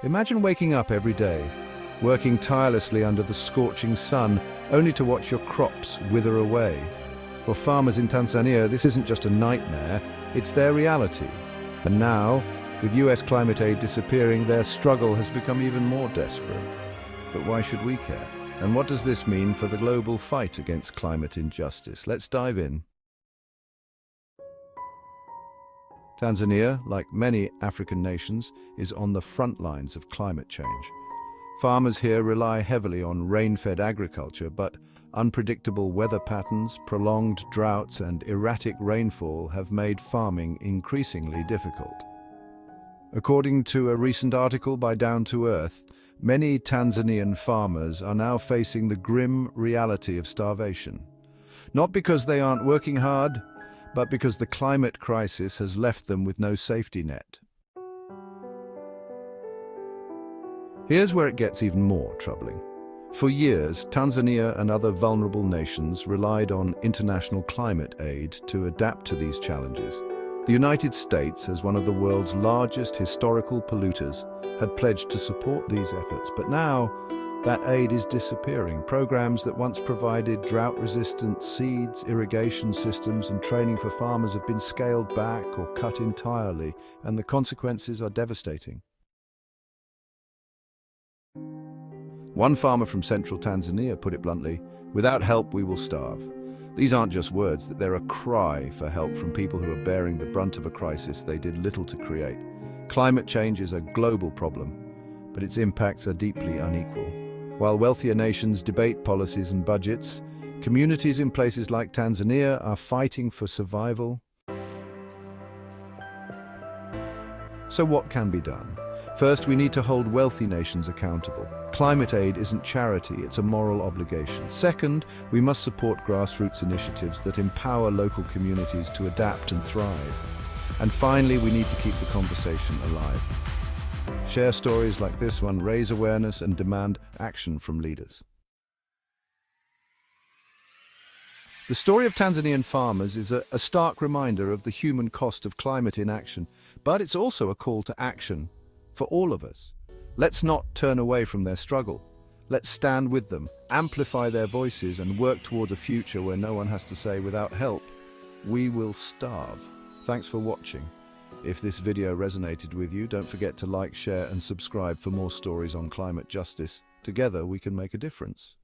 Imagine waking up every day, working tirelessly under the scorching sun, only to watch your crops wither away. For farmers in Tanzania, this isn't just a nightmare, it's their reality. And now, with US climate aid disappearing, their struggle has become even more desperate. But why should we care? And what does this mean for the global fight against climate injustice? Let's dive in. Tanzania, like many African nations, is on the front lines of climate change. Farmers here rely heavily on rain-fed agriculture, but unpredictable weather patterns, prolonged droughts, and erratic rainfall have made farming increasingly difficult. According to a recent article by Down to Earth, many Tanzanian farmers are now facing the grim reality of starvation. Not because they aren't working hard, but because the climate crisis has left them with no safety net. Here's where it gets even more troubling. For years, Tanzania and other vulnerable nations relied on international climate aid to adapt to these challenges. The United States, as one of the world's largest historical polluters, had pledged to support these efforts, but now that aid is disappearing. Programs that once provided drought-resistant seeds, irrigation systems, and training for farmers have been scaled back or cut entirely, and the consequences are devastating. One farmer from central Tanzania put it bluntly, "Without help, we will starve." These aren't just words, they're a cry for help from people who are bearing the brunt of a crisis they did little to create. Climate change is a global problem, but its impacts are deeply unequal. While wealthier nations debate policies and budgets, communities in places like Tanzania are fighting for survival. So what can be done? First, we need to hold wealthy nations accountable. Climate aid isn't charity, it's a moral obligation. Second, we must support grassroots initiatives that empower local communities to adapt and thrive. And finally, we need to keep the conversation alive. Share stories like this one, raise awareness and demand action from leaders. The story of Tanzanian farmers is a stark reminder of the human cost of climate inaction, but it's also a call to action for all of us. Let's not turn away from their struggle. Let's stand with them, amplify their voices, and work toward a future where no one has to say, "Without help, we will starve." Thanks for watching. If this video resonated with you, don't forget to like, share, and subscribe for more stories on climate justice. Together, we can make a difference.